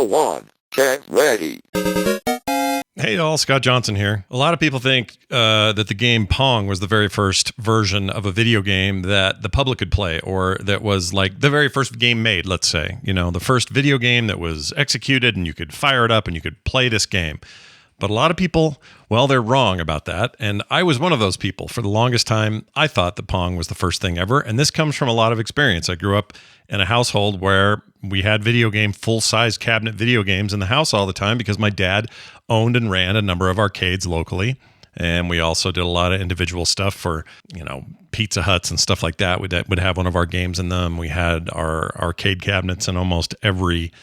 1, get ready. Hey all, Scott Johnson here. A lot of people think that the game Pong was the very first version of a video game that the public could play, or that was like the very first game made, let's say. You know, the first video game that was executed and you could fire it up and you could play this game. But a lot of people, well, they're wrong about that. And I was one of those people. For the longest time, I thought that Pong was the first thing ever. And this comes from a lot of experience. I grew up in a household where we had full-size cabinet video games in the house all the time because my dad owned and ran a number of arcades locally. And we also did a lot of individual stuff for, Pizza Huts and stuff like that. Would have one of our games in them. We had our arcade cabinets in almost every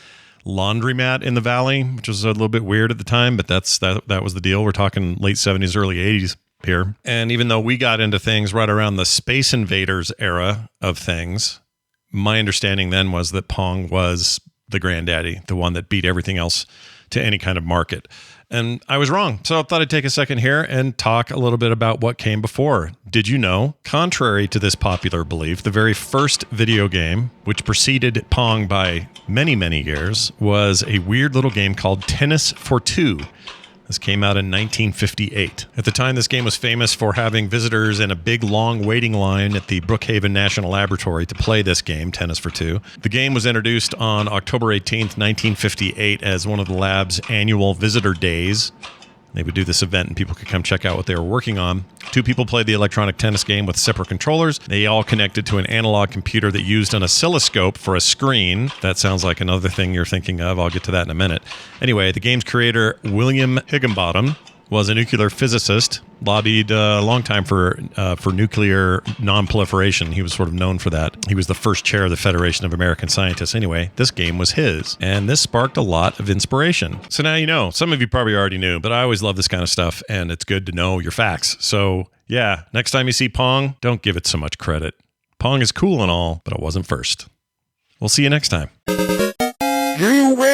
laundromat in the valley, which was a little bit weird at the time, but that was the deal. We're talking late 70s, early 80s here. And even though we got into things right around the Space Invaders era of things, my understanding then was that Pong was the granddaddy, the one that beat everything else to any kind of market. And I was wrong. So I thought I'd take a second here and talk a little bit about what came before. Did you know, contrary to this popular belief, the very first video game, which preceded Pong by many, many years, was a weird little game called Tennis for Two. This came out in 1958. At the time, this game was famous for having visitors in a big, long waiting line at the Brookhaven National Laboratory to play this game, Tennis for Two. The game was introduced on October 18th, 1958 as one of the lab's annual visitor days. They would do this event and people could come check out what they were working on. Two people played the electronic tennis game with separate controllers. They all connected to an analog computer that used an oscilloscope for a screen. That sounds like another thing you're thinking of. I'll get to that in a minute. Anyway, the game's creator, William Higginbottom, was a nuclear physicist, lobbied a long time for nuclear non-proliferation. He was sort of known for that. He was the first chair of the Federation of American Scientists. Anyway, this game was his, and this sparked a lot of inspiration. So now you know. Some of you probably already knew, but I always love this kind of stuff, and it's good to know your facts. So yeah, next time you see Pong, don't give it so much credit. Pong is cool and all, but it wasn't first. We'll see you next time. You win.